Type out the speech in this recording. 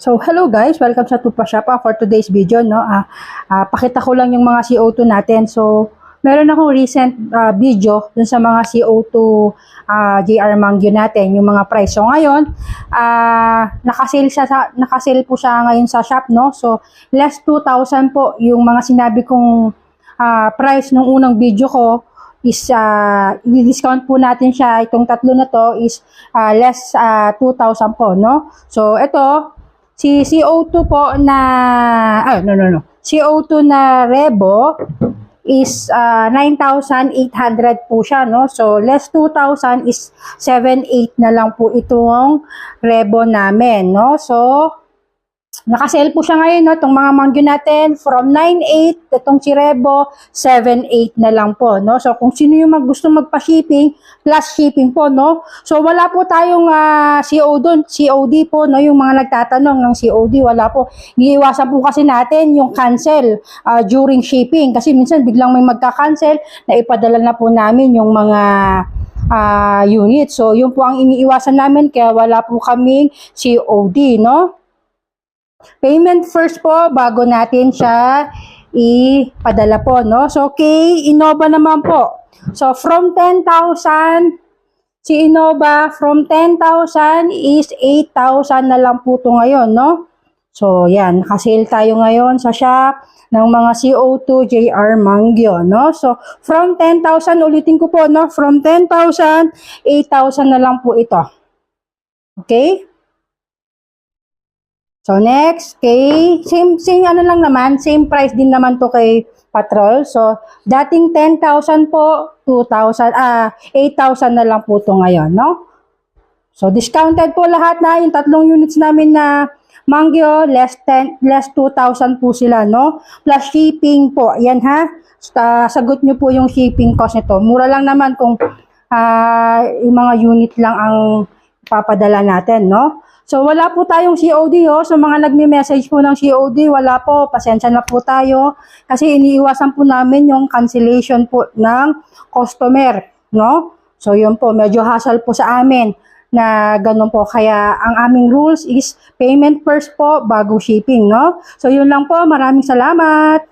So, hello guys, welcome sa Tupa Shop for today's video, no. Pakita ko lang yung mga CO2 natin. So, meron akong recent video dun sa mga CO2 JR Mangyo natin, yung mga price. So, ngayon, nakasale po siya ngayon sa shop, no. So, less 2,000 po yung mga sinabi kong price nung unang video ko is i-discount po natin siya. Itong tatlo na to is less 2,000 po, no. So, ito si CO2 po na, CO2 na Rebo is 9,800 po siya, no? So, less 2,000 is 7,800 na lang po itong Rebo namin, no? So, nakasale po siya ngayon, no? Itong mga mangyo natin, from 9,800, itong si Rebo, 7,800 na lang po, no? So, kung sino yung gusto magpa-shipping, plus shipping po, no? So, wala po tayong COD po, no? Yung mga nagtatanong ng COD, wala po. Iiwasan po kasi natin yung cancel during shipping. Kasi minsan biglang may magka-cancel, na ipadala na po namin yung mga unit. So, yun po ang iniiwasan namin, kaya wala po kaming COD, no? Payment first po bago natin siya ipadala po, no? So, kay Innova naman po. So, from 10,000, si Innova, from 10,000 is 8,000 na lang po ito ngayon, no? So, yan. Nakasale tayo ngayon sa shop ng mga CO2 JR Mangyo, no? So, from 10,000, ulitin ko po, no? From 10,000, 8,000 na lang po ito. Okay? So, next, same price din naman to kay Patrol. So, dating 10,000 po, 8,000 na lang po to ngayon, no? So, discounted po lahat na, yung tatlong units namin na Mangyo, less 2,000 po sila, no? Plus shipping po, yan ha. Sagot nyo po yung shipping cost nito. Mura lang naman kung yung mga unit lang ang papadala natin, no? So, wala po tayong COD, so mga nagme-message po ng COD, wala po, pasensya na po tayo, kasi iniiwasan po namin yung cancellation po ng customer, no? So, yun po, medyo hassle po sa amin na ganun po, kaya ang aming rules is payment first po bago shipping, no? So, yun lang po, maraming salamat!